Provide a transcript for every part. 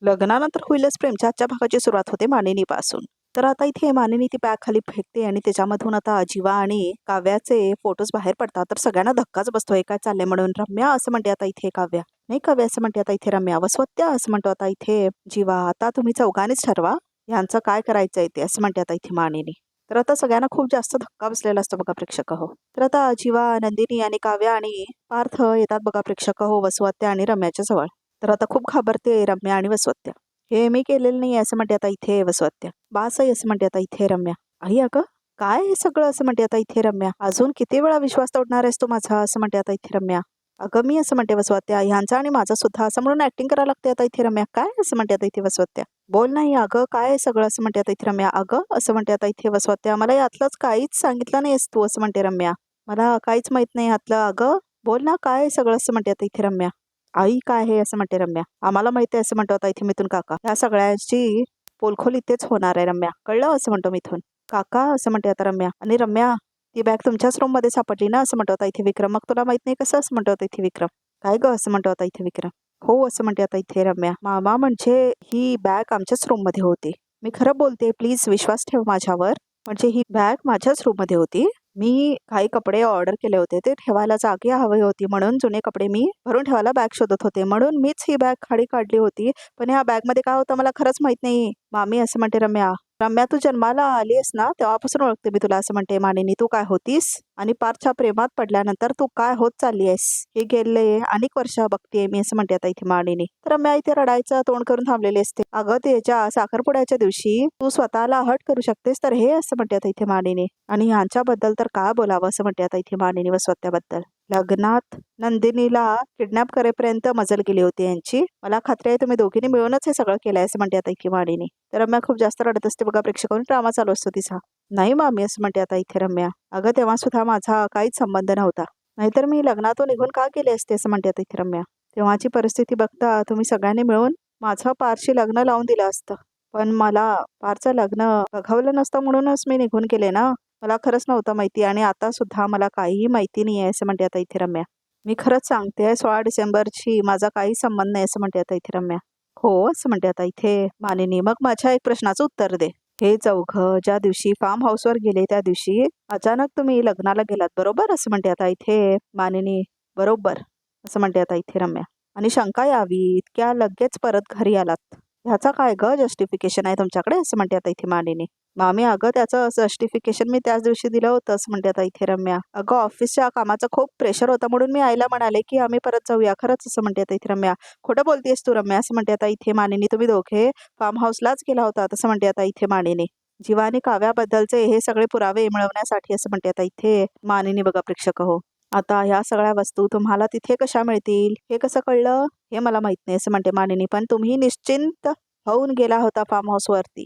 लग्नानंतर होईलच प्रेमच्या आजच्या भागाची सुरुवात होते मानिनीपासून. तर आता इथे मानिनी ती बॅग खाली फेकते आणि त्याच्यामधून आता अजिवा आणि काव्याचे फोटोज बाहेर पडतात. तर सगळ्यांना धक्काच बसतोय, काय चाललंय म्हणून. रम्या असं म्हणते आता इथे काव्या. नाही काव्या असं म्हणते आता इथे रम्या. वसवत्या असं म्हणतो आता इथे जीवा. आता तुम्ही चौघांनीच ठरवा यांचं काय करायचंय ते, असं म्हणते आता इथे मानिनी. तर आता सगळ्यांना खूप जास्त धक्का बसलेला असतो बघा प्रेक्षक हो. तर आता अजिवा, नंदिनी आणि काव्या आणि पार्थ येतात बघा प्रेक्षक हो वसवत्या आणि रम्याच्या जवळ. तर आता खूप घाबरते रम्या आणि वसवत्या. हे मी केलेलं नाही असं म्हणते आता इथे वसवत्या. बास आहे असं म्हणते आता इथे रम्या. आई अगं काय हे सगळं असं म्हणते आता इथे रम्या. अजून किती वेळा विश्वास तोडणार आहेस तू माझा, असं म्हणते आता इथे रम्या. अगं मी असं म्हणते वसवत्या, ह्यांचा आणि माझा सुद्धा असं म्हणून ऍक्टिंग करायला लागते आता इथे रम्या. काय असं म्हणते आता इथे वसवत्या. बोल नाही अगं काय आहे सगळं, असं म्हणते आता इथे रम्या. अगं असं म्हणते आता इथे वसवत्या, मला यातलंच काहीच सांगितलं नाहीस तू, असं म्हणते रम्या. मला काहीच माहित नाही यातलं. अगं बोल ना काय आहे सगळं, असं म्हणते आता इथे रम्या. आई काय आहे असं म्हणते रम्या. आम्हाला माहिती आहे असं म्हणतो आता इथे मिथून काका. या सगळ्यांची पोलखोल इथेच होणार आहे रम्या, कळलं असं म्हणतो मिथून काका. असं म्हणते आता रम्या. आणि रम्या ती बॅग तुमच्याच रूम मध्ये सापडली ना, असं म्हणतो आता इथे विक्रम. मग तुला माहित नाही कसं, असं म्हणतो आता इथे विक्रम. काय ग असं म्हणतो आता इथे विक्रम. हो असं म्हणते आता इथे रम्या. मामा म्हणजे ही बॅग आमच्याच रूम मध्ये होती. मी खरं बोलते, प्लीज विश्वास ठेव माझ्यावर. म्हणजे ही बॅग माझ्याच रूम मध्ये होती. मी काही कपडे ऑर्डर केले होते, ते ठेवायला जागी हवी होती म्हणून जुने कपडे मी भरून ठेवायला बॅग शोधत होते, म्हणून मीच ही बॅग खाली काढली होती. पण ह्या बॅग मध्ये काय होतं मला खरंच माहित नाही मामी, असं म्हणते रम्या. रम्या तू जन्माला आलीस ना तेव्हापासून ओळखते मी तुला, असं म्हणते मानिनी. तू काय होतीस आणि पार्थच्या प्रेमात पडल्यानंतर तू काय होत चालली आहेस हे गेले अनेक वर्ष बघतेय मी, असं म्हणते आता इथे मानिनी. तर रम्या इथे रडायचं तोंड करून थांबलेली असते. अगं त्याच्या साखरपुड्याच्या दिवशी तू स्वतःला हट करू शकतेस तर हे, असं म्हणते आता इथे मानिनी. आणि ह्यांच्याबद्दल तर काय बोलावं, असं म्हणते आता इथे मानिनी वसवत्याबद्दल. लग्नात नंदिनीला किडनॅप करेपर्यंत मजल गेली होती यांची. मला खात्री आहे तुम्ही दोघींनी मिळूनच हे सगळं केलंय, असं म्हणते आता इथे मानिनी. तर रम्या खूप जास्त रडत असते बघा प्रेक्षकांनी, ड्रामा चालू असतो तिचा. नाही मामी असं म्हणते आता इथे रम्या. अगं तेव्हा सुद्धा माझा काहीच संबंध नव्हता, नाहीतर मी लग्नातून निघून का गेले असते, असं म्हणते आता इथे रम्या. तेव्हाची परिस्थिती बघता तुम्ही सगळ्यांनी मिळून माझं पारशी लग्न लावून दिलं असतं, पण मला पारचं लग्न बघवलं नसतं म्हणूनच मी निघून गेले ना. मला खरंच नव्हतं माहिती आणि आता सुद्धा मला काहीही माहिती नाही आहे, असं म्हणते आता इथे रम्या. मी खरंच सांगते 16 डिसेंबरची माझा काही संबंध नाही, असं म्हणते आता इथे रम्या. हो असं म्हणते आता इथे मानिनी. मग माझ्या एक प्रश्नाचं उत्तर दे. हे चौघं ज्या दिवशी फार्म हाऊसवर गेले त्या दिवशी अचानक तुम्ही लग्नाला गेलात बरोबर, असं म्हणते आता इथे मानिनी. बरोबर असं म्हणते आता इथे रम्या. आणि शंका यावी इतक्या लगेच परत घरी आलात, ह्याचा काय ग जस्टिफिकेशन आहे तुमच्याकडे, असं म्हणते आता इथे मानिनी. मामी अगं त्याचं जस्टिफिकेशन मी त्याच दिवशी दिलं होतं, असं म्हणते आता इथे रम्या. अगं ऑफिसच्या कामाचं खूप प्रेशर होता म्हणून मी आईला म्हणाले की आम्ही परत जाऊया, खरंच असं म्हणते आता इथे रम्या. खोटं बोलतेस तू रम्या, असं म्हणते आता इथे मानिनी. तुम्ही दोघे फार्म हाऊसलाच गेला होता, असं म्हणते आता इथे मानिनी. जीवा आणि काव्याबद्दलचे हे सगळे पुरावे मिळवण्यासाठी, असं म्हणते आता इथे मानिनी बघा प्रेक्षक हो. आता ह्या सगळ्या वस्तू तुम्हाला तिथे कशा मिळतील हे कसं कळलं हे मला माहित नाही, असं म्हणते मानिनी. पण तुम्ही निश्चिंत होऊन गेला होता फार्म हाऊस वरती,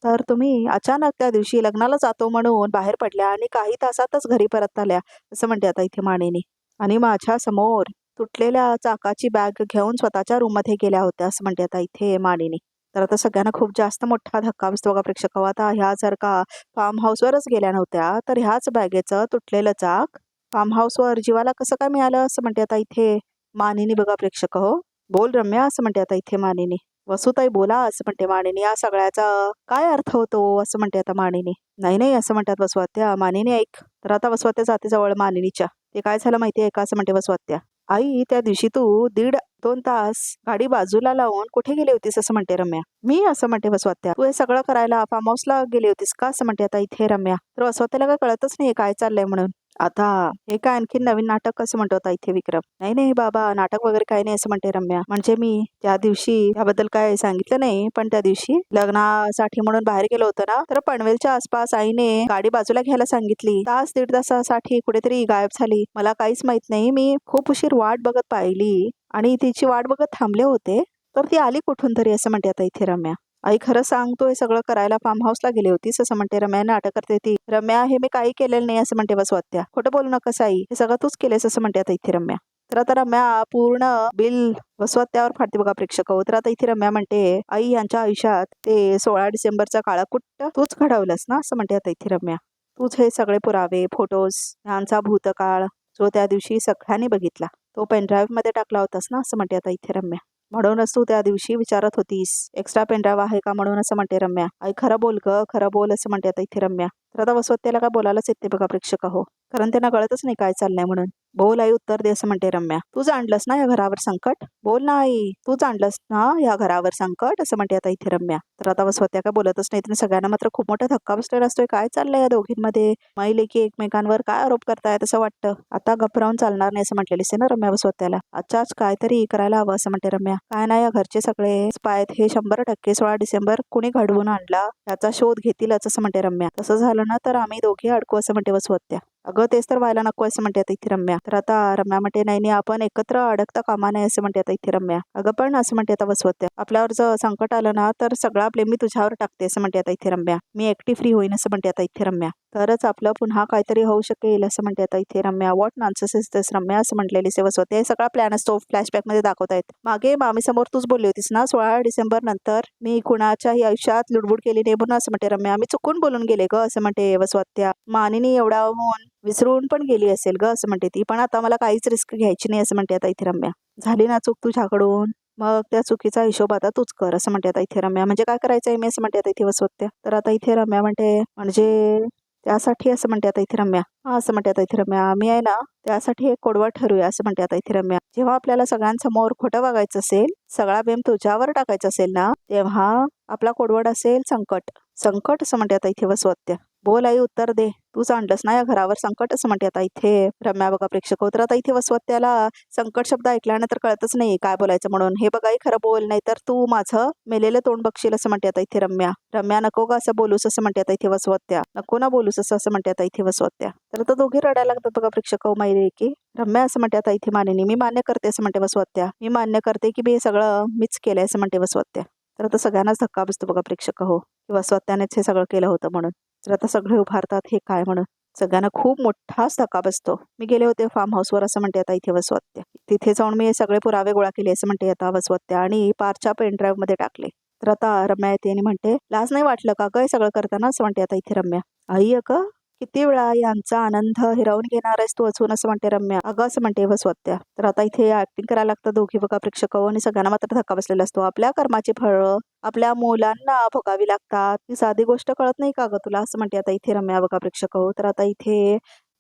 तर तुम्ही अचानक त्या दिवशी लग्नाला जातो म्हणून बाहेर पडल्या आणि काही तासातच घरी परत आल्या, असं म्हणते आता इथे मानिनी. आणि माझ्या समोर तुटलेल्या चाकाची बॅग घेऊन स्वतःच्या रूम मध्ये गेल्या होत्या, असं म्हणते आता इथे मानिनी. तर आता सगळ्यांना खूप जास्त मोठा धक्का बसतो बघा प्रेक्षक. आता ह्या जर का फार्म हाऊसवरच गेल्या नव्हत्या तर ह्याच बॅगेचं तुटलेलं चाक फार्म हाऊसवर जीवाला कसं काय मिळालं, असं म्हणते आता इथे मानिनी बघा प्रेक्षक हो. बोल रम्या, असं म्हणते आता इथे मानिनी. वसुताई बोला, असं म्हणते मानिनी. या सगळ्याचा काय अर्थ होतो, असं म्हणते आता मानिनी. नाही नाही असं म्हणतात वसवात्या. मानिनी ऐक. तर आता वसवात्या जाते जवळ मानिनीच्या. ते काय झालं माहितीये का, असं म्हणते वसवात्या. आई त्या दिवशी तू 1.5-2 तास गाडी बाजूला लावून कुठे गेली होतीस, असं म्हणते रम्या. मी असं म्हणते वसवात्या. तू हे सगळं करायला फार्म हाऊसला गेली होतीस का, असं म्हणते आता इथे रम्या. तर वसवात्याला काय कळतच नाही काय चाललंय म्हणून. आता हे काय आणखी नवीन नाटक, असं म्हणतो आता इथे विक्रम. नाही नाही बाबा नाटक वगैरे काही नाही, असं म्हणते रम्या. म्हणजे मी त्या दिवशी त्याबद्दल काय सांगितलं नाही, पण त्या दिवशी लग्नासाठी म्हणून बाहेर गेलो होतो ना, तर पनवेलच्या आसपास आईने गाडी बाजूला घ्यायला सांगितली. तास 1.5 तासासाठी कुठेतरी गायब झाली. मला काहीच माहित नाही. मी खूप उशीर वाट बघत पाहिली आणि तिची वाट बघत थांबले होते, तर ती आली कुठून तरी, असं म्हणते आता इथे रम्या. आई खरं सांगतो हे सगळं करायला फार्म हाऊसला गेली होतीस, असं म्हणते रम्या. नाटक करते ती. रम्या हे मी काही केलेलं नाही, असं म्हणते वसवात्या. खोटं बोलू नकस आई, हे सगळं तूच केलेस, असं म्हणते आता इथे रम्या. तर आता रम्या पूर्ण बिल वसवात्यावर फाडते बघा प्रेक्षक. तर आता इथे रम्या म्हणते आई यांच्या आयुष्यात ते 16 डिसेंबरचा काळाकुट्ट तूच घडवलंस ना, असं म्हणते आता इथे रम्या. तूच हे सगळे पुरावे फोटोज यांचा भूतकाळ जो त्या दिवशी सगळ्यांनी बघितला तो पेनड्राईव्ह मध्ये टाकला होतास ना, असं म्हणते आता इथे रम्या. म्हणूनच तू त्या दिवशी विचारत होतीस एक्स्ट्रा पेनड्राईव्ह आहे का म्हणून असं म्हणते रम्या. आई खरं बोल ग, खरं बोल असं म्हणते आता इथे रम्या. तर आता वसवत्याला काय बोलायलाच येते बघा प्रेक्षक हो, कारण त्यांना कळतच नाही काय चाललंय म्हणून. बोल आई उत्तर दे असं म्हणते रम्या. तूच आणलंस ना या घरावर संकट, बोल ना आई, तूच आणलंस ना या घरावर संकट असं म्हणते आता इथे रम्या. तर आता वसवत्या काय बोलतच नाही. त्यांनी सगळ्यांना मात्र खूप मोठा धक्का बसलेला असतोय. काय चाललंय या दोघींमध्ये, माई की एकमेकांवर काय आरोप करतायत असं वाटतं. आता गप्रावून चालणार नाही असं म्हटलेलीस ना रम्या वसवत्याला. आजच्याच काहीतरी करायला हवं असं म्हणते रम्या. काय नाही या घरचे सगळे स्पाय हे 100% 16 डिसेंबर कुणी घडवून आणला याचा शोध घेतीलच असं म्हणते रम्या. तसं झालं ना तर आम्ही दोघे अडकू असं म्हणते वसवत्या. अगं तेच तर व्हायला नको असं म्हणते आता इथे रम्या. तर आता रम्या म्हणते नाही आपण एकत्र अडकता कामा नाही असं म्हणते आता इथे रम्या. अगं पण असं म्हणते आता वसवत्या, आपल्यावर जर संकट आलं ना तर सगळा ब्लेम मी तुझ्यावर टाकते असं म्हणते आता इथे रम्या. मी एकटी फ्री होईन असं म्हणते आता इथे रम्या. तरच आपलं पुन्हा काहीतरी होऊ शकेल असं म्हणते आता इथे रम्या. व्हॉट नॉनसेन्स इज दिस रम्या असं म्हटलेली वसवत्या. हे सगळा प्लॅन असतो फ्लॅशबॅक मध्ये दाखवतायत. मागे मामी समोर तूच बोलली होतीस ना 16 डिसेंबर नंतर मी कुणाच्याही आयुष्यात लुडबुड केली नाही म्हणून असं म्हणते रम्या. मी चुकून बोलून गेले ग असं म्हणते वसवत्या. मानिनी एवढा होऊन विसरून पण गेली असेल ग असं म्हणते ती, पण आता मला काहीच रिस्क घ्यायची नाही असं म्हणते आता इथे रम्या. झाली ना चूक तुझ्याकडून, मग त्या चुकीचा हिशोब आता तूच कर असं म्हणते आता इथे रम्या. म्हणजे काय करायचंय मी असं म्हणते आता इथे वसवत्या. तर आता इथे रम्या म्हणते म्हणजे त्यासाठी असं म्हणते आता इथे रम्या. हा असं म्हणते आता इथे रम्या, आम्ही आहे ना त्यासाठी एक कोडवं ठरूया असं म्हणते आता इथे रम्या. जेव्हा आपल्याला सगळ्यांसमोर खोटं वागायचं असेल, सगळा बेम तुझ्यावर टाकायचा असेल ना, तेव्हा आपला कोडवड असेल संकट. संकट असं म्हणते आता इथे वसवत्या. बोल आई उत्तर दे, तूच आणलंस ना या घरावर संकट असं म्हणते आता इथे रम्या. बघा प्रेक्षक तर आता इथे वसवत्याला संकट शब्द ऐकल्यानंतर कळतच नाही काय बोलायचं म्हणून. हे बघा खरं बोल, नाही तर तू माझं मेलेलं तोंड बघशील असं म्हणते आता इथे रम्या. रम्या नको का असं बोलूस असं म्हणते आता इथे वसवत्या. नको ना बोलूस असं म्हणते आता इथे वसवत्या. तर आता दोघे रडायला लागतात बघा प्रेक्षक माहिती की रम्या असं म्हणते आता इथे मानिनी. मी मान्य करते असं म्हणते वसवत्या. मी मान्य करते की मी हे सगळं मीच केलंय असं म्हणते वसवत्या. तर आता सगळ्यांनाच धक्का बसतो बघा प्रेक्षक हो, की वसवत्यानेच हे सगळं केलं होतं म्हणून. तर आता सगळे उभारतात हे काय म्हणून. सगळ्यांना खूप मोठाच धक्का बसतो. मी गेले होते फार्म हाऊसवर असं म्हणते आता इथे वसवत्या. तिथे जाऊन मी सगळे पुरावे गोळा केले असं म्हणते आता वसवत्या आणि पारच्या पेनड्राईव्ह मध्ये टाकले. तर आता रम्या येते आणि म्हणते लाज नाही वाटलं का काय सगळं करताना असं म्हणते आता इथे रम्या. आई अगं किती वेळा यांचा आनंद हिरावून घेणार आहेस तू अजून असं म्हणते रम्या. अगं असं म्हणते वसवत्या. तर आता इथे ऍक्टिंग करायला लागतं दोघी बघा प्रेक्षक आणि सगळ्यांना मात्र धक्का बसलेला असतो. आपल्या कर्माची फळं आपल्या मुलांना भोगावी लागतात, ही साधी गोष्ट कळत नाही का ग तुला असं म्हणते आता इथे रम्या बघा प्रेक्षक. तर आता इथे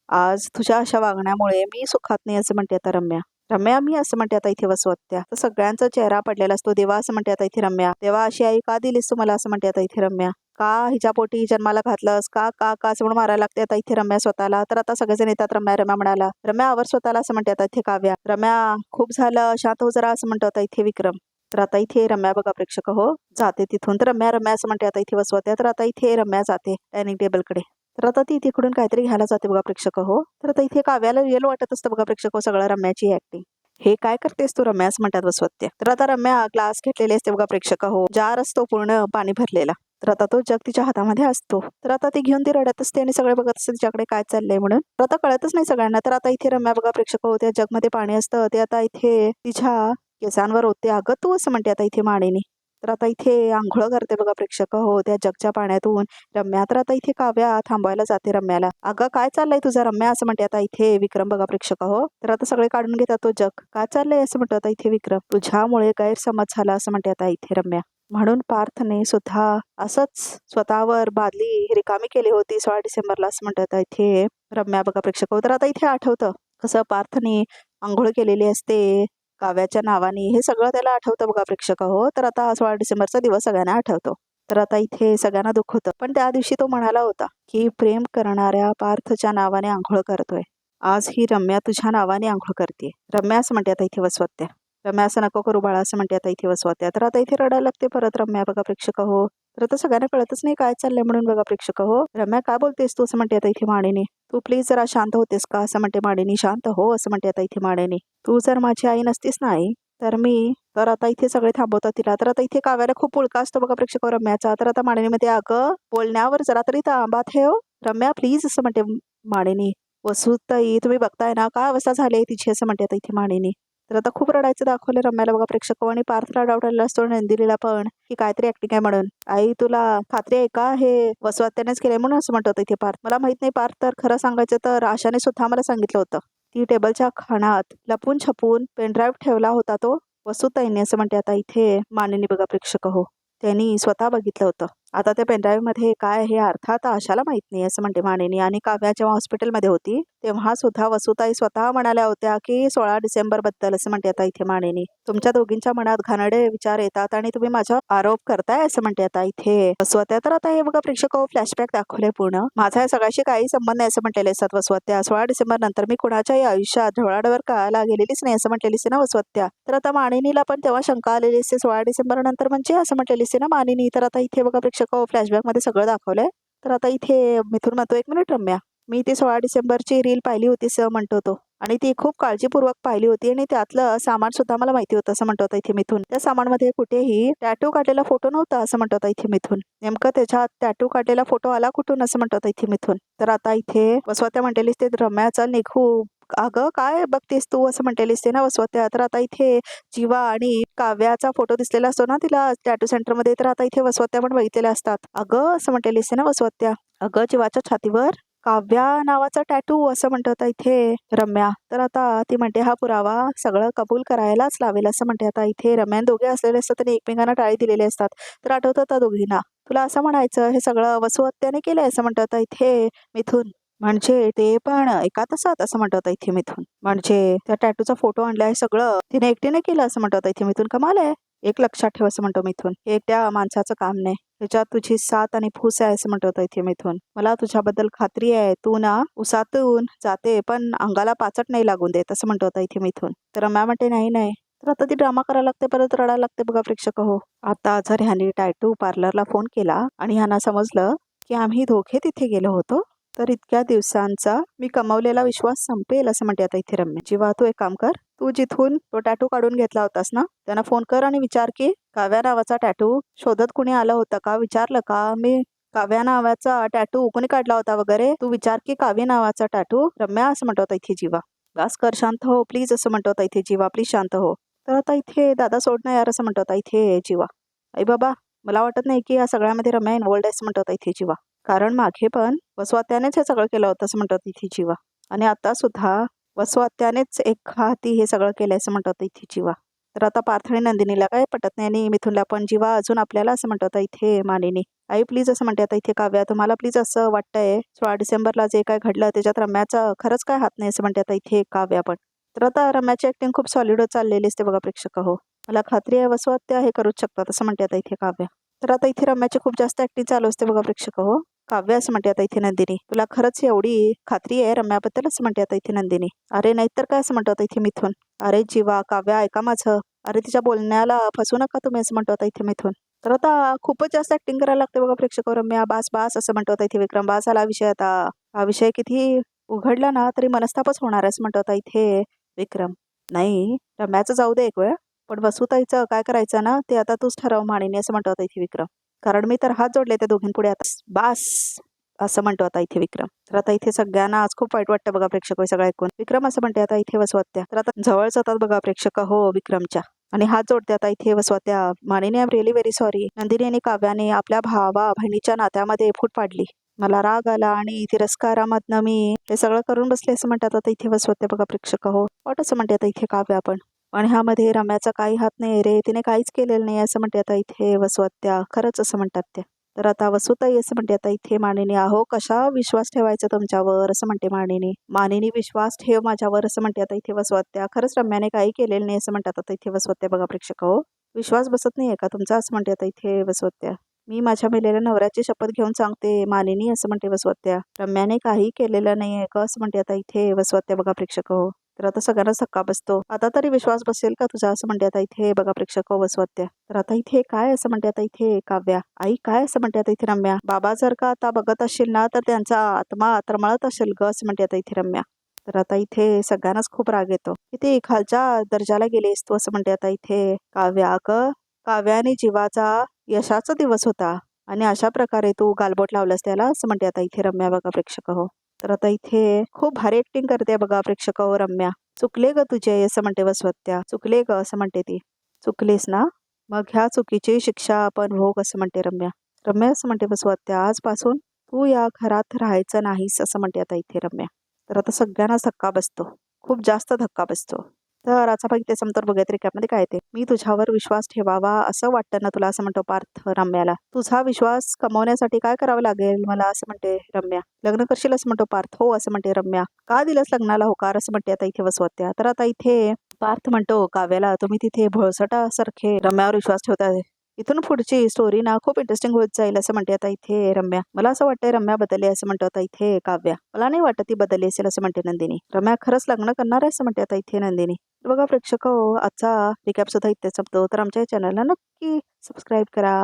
आज तुझ्या अशा वागण्यामुळे मी सुखात नाही असं म्हणते आता रम्या. रम्या मी असं म्हणते आता इथे वसवत्या. तर सगळ्यांचा चेहरा पडलेला असतो. देवा असं म्हणते आता इथे रम्या. देवा अशी आई का दिलीस तू मला असं म्हणते आता इथे रम्या. का हिच्या पोटी जन्माला घातलंस का का का असं म्हणून मारायला लागते आता इथे रम्या स्वतःला. तर आता सगळेजण येतात रम्या रम्या म्हणाला. रम्या आवर स्वतःला असं म्हणते आता इथे काव्या. रम्या खूप झालं शांत हो जरा असं म्हणतो आता इथे विक्रम. तर आता इथे रम्या बघा प्रेक्षक हो जाते तिथून. तर रम्या रम्या असं म्हणते आता इथे वसवत्या. तर आता इथे रम्या जाते डायनिंग टेबलकडे. तर आता ती तिकडून काहीतरी घ्यायला जाते बघा प्रेक्षक हो. तर आता इथे काव्याला रिअल वाटत असतं बघा प्रेक्षक हो सगळं रम्याची ऍक्टिंग. हे काय करतेस तू रम्या असं म्हणतात वसवत्या. तर आता रम्या ग्लास घेतलेले असते बघा प्रेक्षक हो, जार असतो पूर्ण पाणी भरलेला. तर आता तो जग तिच्या हातामध्ये असतो. तर आता ती घेऊन ती रडत असते आणि सगळे बघत असते तिच्याकडे काय चाललंय म्हणून. तर आता कळतच नाही सगळ्यांना. तर आता इथे रम्या बघा प्रेक्षक हो त्या जगमध्ये पाणी असतं ते आता इथे तिच्या केसांवर होते. अगं तू असं म्हणते आता इथे मानेनी. तर आता इथे आंघोळ करते बघा प्रेक्षक हो त्या जगच्या पाण्यातून रम्या. तर आता इथे काव्या थांबवायला जाते रम्याला. अगं काय चाललंय तुझा रम्या असं म्हणते आता इथे विक्रम बघा प्रेक्षक हो. तर आता सगळे काढून घेतात तो जग. काय चाललंय असं म्हणतो आता इथे विक्रम. तुझ्यामुळे गैरसमज झाला असं म्हणते आता इथे रम्या. म्हणून पार्थने सुद्धा असंच स्वतःवर बादली रिकामी केली होती 16 डिसेंबरला असं म्हणतात इथे रम्या बघा प्रेक्षक. तर आता इथे आठवतं कसं पार्थने आंघोळ केलेली असते काव्याच्या नावाने. हे सगळं त्याला आठवतं बघा प्रेक्षक हो. तर आता 16 डिसेंबरचा दिवस सगळ्यांना आठवतो. तर आता इथे सगळ्यांना दुःख होतं. पण त्या दिवशी तो म्हणाला होता की प्रेम करणाऱ्या पार्थच्या नावाने आंघोळ करतोय. आज ही रम्या तुझ्या नावाने आंघोळ करते. रम्या असं म्हणते आता इथे वसवत्या. रम्या असं नको करू बाळा असं म्हणते आता इथे वसवत्या. तर आता इथे रडायला लागते परत रम्या बघा प्रेक्षक हो. तर आता सगळ्यांना कळतच नाही काय चाललंय म्हणून बघा प्रेक्षक हो. रम्या काय बोलतेस तू असं म्हणते आता इथे मानेने. तू प्लीज जरा शांत होतेस का असं म्हणते माडेनी. शांत हो असं म्हणते आता इथे माडेनी. तू जर माझी आई नसतीस ना आई तर आता इथे सगळे थांबवतात तिला. तर आता इथे काव्याला खूप पुळका असतो बघा प्रेक्षक रम्याचा. तर आता माडेनी मध्ये अगं बोलण्यावर जरा तरी तांबा ठेव रम्या प्लीज असं म्हणते माडेनी. वसुताई तुम्ही बघताय ना काय अवस्था झाली आहे तिची असं म्हणते आता इथे माडेनी. तर आता खूप रडायचं दाखवलं रम्याला बघा प्रेक्षक आणि पार्थला डाऊट आलेला असतो नंदिनीला पण की काहीतरी ऍक्टिंग आहे म्हणून. आई तुला खात्री आहे का हे वसवत्यानेच केलंय म्हणून असं म्हणतो इथे पार्थ. मला माहित नाही पार्थ, तर खरं सांगायचं तर आशाने सुद्धा मला सांगितलं होतं. ती टेबलच्या खाणात लपून छपून पेनड्राईव्ह ठेवला होता तो वसुताईंनी असं म्हणते आता इथे मानिनी बघा प्रेक्षक हो त्यांनी स्वतः बघितलं होतं. आता त्या पेनड्राईव्ह मध्ये काय हे अर्थात आशाला माहित नाही असं म्हणते मानिनी. आणि काव्या जेव्हा हॉस्पिटलमध्ये होती तेव्हा सुद्धा वसुताई स्वतः म्हणाल्या होत्या की 16 डिसेंबर बद्दल असं म्हणते आता इथे मानिनी. तुमच्या दोघींच्या मनात घाणेरडे विचार येतात आणि तुम्ही माझा आरोप करताय असं म्हणते आता इथे वसुत्या. तर आता हे बघा प्रेक्षक फ्लॅशबॅक दाखवले पूर्ण. माझा या सगळ्याशी काही संबंध नाही असं म्हटलेले असतात वसुत्या. 16 डिसेंबर नंतर मी कुणाच्याही आयुष्यात ढवळाढवळ करायला गेलेलीच नाही असं म्हटलेलीस ना वसुत्या. तर आता मानिनीला पण तेव्हा शंका आलेली असते 16 डिसेंबर नंतर म्हणजे असं म्हटलेली असते ना मानिनी. तर आता इथे बघा प्रेक्षक फ्लॅशबॅक मध्ये सगळं दाखवलंय. तर आता इथे मिथुन म्हणतो 1 मिनिट रम्या, मी ती 16 डिसेंबरची रील पाहिली होती असं म्हणतो तो. आणि ती खूप काळजीपूर्वक पाहिली होती आणि त्यातलं सामान सुद्धा मला माहिती होतं असं म्हणतो इथे मिथुन. त्या सामानमध्ये कुठेही टॅटू काढलेला फोटो नव्हता असं म्हणतो इथे मिथुन. नेमकं त्याच्यात टॅटू काढलेला फोटो आला कुठून असं म्हणतो इथे मिथुन. तर आता इथे वसुत्या म्हणतेलीस ते रम्या चल निघू. अगं काय बघतेस तू असं म्हणतेलीस ते ना वसुत्या. तर आता इथे जीवा आणि काव्याचा फोटो दिसलेला असतो ना तिला टॅटू सेंटर मध्ये. तर आता इथे वसुत्या पण बघितलेल्या असतात. अगं असं म्हणतेलीस ते ना वसुत्या. अगं जीवाच्या छातीवर काव्या नावाचा टॅटू असं म्हणतात इथे रम्या. तर आता ती म्हणते हा पुरावा सगळं कबूल करायलाच लावेल असं म्हणते आता इथे रम्या. दोघे असलेले असतात आणि एकमेकांना टाळी दिलेले असतात. तर आठवतं त्या दोघींना तुला असं म्हणायचं हे सगळं वसुहत्याने केलंय असं म्हणतात इथे मिथुन. म्हणजे ते पण एका तासात असं म्हणतात इथे मिथुन. म्हणजे त्या टॅटूचा फोटो आणलाय सगळं तिने एकटीने केलं असं म्हणतात इथे मिथुन. कमाल आहे. एक लक्षात ठेव असं म्हणतो मिथुन, हे त्या माणसाचं काम नाही. त्याच्यात तुझी साथ आणि फूस आहे असं म्हणतो इथे मिथुन. मला तुझ्याबद्दल खात्री आहे. तू ना उसातून जाते पण अंगाला पाचट नाही लागून देत असं म्हणतो इथे मिथुन. तर रम्या म्हणते नाही नाही. तर आता ती ड्रामा करायला लागते परत रडायला लागते बघा प्रेक्षक हो. आता जर ह्याने टॅटू पार्लरला फोन केला आणि ह्यांना समजलं की आम्ही दोघे तिथे गेलो होतो तर इतक्या दिवसांचा मी कमावलेला विश्वास संपेल असं म्हणते आता इथे रम्या. जेव्हा तू एक काम कर, तू जिथून तो टॅटू काढून घेतला होतास ना त्यांना फोन कर आणि विचार की काव्या नावाचा टॅटू शोधत कुणी आलं होतं का, विचारलं का मी काव्या नावाचा टॅटू कोणी काढला होता वगैरे. तू विचार की काव्य नावाचा टॅटू रम्या असं म्हणतो होता इथे जीवा. बस कर शांत हो प्लीज असं म्हणतो होता इथे जीवा. प्लीज शांत हो. तर आता इथे दादा सोडणं यार असं म्हणतो होता इथे जीवा. आई बाबा मला वाटत नाही की या सगळ्यामध्ये रम्या इन्वॉल्ड आहे असं म्हणतो होता इथे जीवा. कारण मागे पण वसुहत्यानेच हे सगळं केलं होतं असं म्हणतात इथे जीवा. आणि आता सुद्धा वसुहत्यानेच एक हाती हे सगळं केलंय असं म्हणतात इथे जीवा. तर आता पार्थणी नंदिनीला काय पटत नाही आणि मिथुनला पण. जीवा अजून आपल्याला असं म्हणतात इथे मानिनी. आई प्लीज असं म्हणते आता इथे काव्या तुम्हाला प्लीज असं वाटतंय 16 डिसेंबरला जे काय घडलं त्याच्यात रम्याचा खरंच काय हात नाही असं म्हणते आता इथे काव्या पण. तर आता रम्याची ऍक्टिंग खूप सॉलिड चाललेली असते बघा प्रेक्षक हो. मला खात्री आहे वसुहत्या हे करूच शकतात असं म्हणते आता इथे काव्या. तर आता इथे रम्याची खूप जास्त ऍक्टिंग चालू असते बघा प्रेक्षक हो. काव्य असं म्हणते आता इथे नंदिनी. तुला खरंच एवढी खात्री आहे रम्याबद्दल असं म्हणते आता इथे नंदिनी. अरे नाहीतर काय असं म्हणतो आता इथे मिथुन. अरे जीवा काव्या ऐका माझं. अरे तिच्या बोलण्याला फसू नका तुम्ही असं म्हणतो आता इथे मिथुन. तर आता खूपच जास्त ऍक्टिंग करायला लागते बघा प्रेक्षक रम्या. बास बास असं म्हणतो आता इथे विक्रम. बास आला विषय आता. हा विषय किती उघडला ना तरी मनस्तापच होणार आहे असं म्हणतो आता इथे विक्रम. नाही रम्याचं जाऊ दे एक वेळ पण वसुताईचं काय करायचं ना ते आता तूच ठरव मानिनी असं म्हणतो आता इथे विक्रम. कारण मी तर हात जोडले त्या दोघींपुढे आता. बास असं म्हणतो आता इथे विक्रम. तर आता इथे सगळ्यांना आज खूप वाईट वाटतं बघा प्रेक्षक सगळं ऐकून. विक्रम असं म्हणते आता इथे वसुहत्या. तर आता जवळ जातात बघा प्रेक्षक हो विक्रमच्या. आणि हात जोडते आता इथे वसुहत्या. Manini I am really very sorry. Nandini आणि काव्याने आपल्या भावा बहिणीच्या नात्यामध्ये फूट पाडली. मला राग आला आणि तिरस्कारामधनं मी हे सगळं करून बसले असं म्हणतात आता इथे वसुहत्या बघा प्रेक्षक हो. वाट असं म्हणते आता इथे काव्या आपण. पण ह्यामध्ये रम्याचा काही हात नाही रे. तिने काहीच केलेलं नाही असं म्हणते आता इथे वसुहत्या. खरंच असं म्हणतात त्या. तर आता वसुताई असं म्हणते आता इथे मानिनी. अहो कशा विश्वास ठेवायचा तुमच्यावर असं म्हणते मानिनी. मानिनी विश्वास ठेव माझ्यावर असं म्हणते आता इथे वसुहत्या. खरंच रम्याने काही केलेलं नाही असं म्हणतात आता इथे वसुहत्या बघा प्रेक्षक हो. विश्वास बसत नाहीये का तुमचा असं म्हणते आता इथे वसुहत्या. मी माझ्या मेलेल्या नवऱ्याची शपथ घेऊन सांगते मानिनी असं म्हणते वसुहत्या. रम्याने काही केलेलं नाहीये का असं म्हणते आता इथे वसुहत्या बघा प्रेक्षक हो. तर आता सगळ्यांना धक्का बसतो. आता तरी विश्वास बसेल का तुझा असं म्हणते आता इथे बघा प्रेक्षक वसुहत्या. तर आता इथे काय असं म्हणते आता इथे काव्या. आई काय असं म्हणते आता इथे रम्या. बाबा जर का आता बघत असशील ना तर त्यांचा आत्मा तळमळत असेल ग असं म्हणते आता इथे रम्या. तर आता इथे सगळ्यांनाच खूप राग येतो. किती खालच्या दर्जाला गेलीस तू असं म्हणते आता इथे काव्या. काव्या आणि जीवाचा यशाचा दिवस होता आणि अशा प्रकारे तू गालबोट लावलंस त्याला असं म्हणते आता इथे रम्या बघा प्रेक्षक हो. तर आता इथे खूप भारी ऍक्टिंग करते बघा प्रेक्षक हो रम्या. चुकले ग तुझे असं म्हणते वसुहत्या. चुकले ग असं म्हणते ती. चुकलीस ना मग ह्या चुकीची शिक्षा आपण भोग असं म्हणते रम्या. रम्या असं म्हणते वसुहत्या आजपासून तू या घरात राहायचं नाहीस असं म्हणते आता इथे रम्या. तर आता सगळ्यांना धक्का बसतो. खूप जास्त धक्का बसतो. तर आता भाग ते समतोर बघत रिकॅपमध्ये काय ते मी तुझ्यावर विश्वास ठेवावा असं वाटतं ना तुला असं म्हणतो पार्थ रम्याला. तुझा विश्वास कमवण्यासाठी काय करावं लागेल मला असं म्हणते रम्या. लग्न करशील असं म्हणतो पार्थ. हो असं म्हणते रम्या. का दिलंस लग्नाला होकार असं म्हणते आता इथे वसवत्या. तर आता इथे पार्थ म्हणतो काव्याला तुम्ही तिथे भळसटासारखे रम्यावर विश्वास ठेवताय. इथून पुढची स्टोरी ना खूप इंटरेस्टिंग होत जाईल असं म्हणते आता इथे रम्या. मला असं वाटतंय रम्या बदलली असं म्हणतो आता इथे काव्या. मला नाही वाटत ती बदलली असेल असं म्हणते नंदिनी. रम्या खरंच लग्न करणार आहे असं म्हणते आता इथे नंदिनी. तर बघा प्रेक्षक आजचा रिकॅप सुद्धा इथे संपतो. तर आमच्या चॅनलला नक्की सबस्क्राईब करा.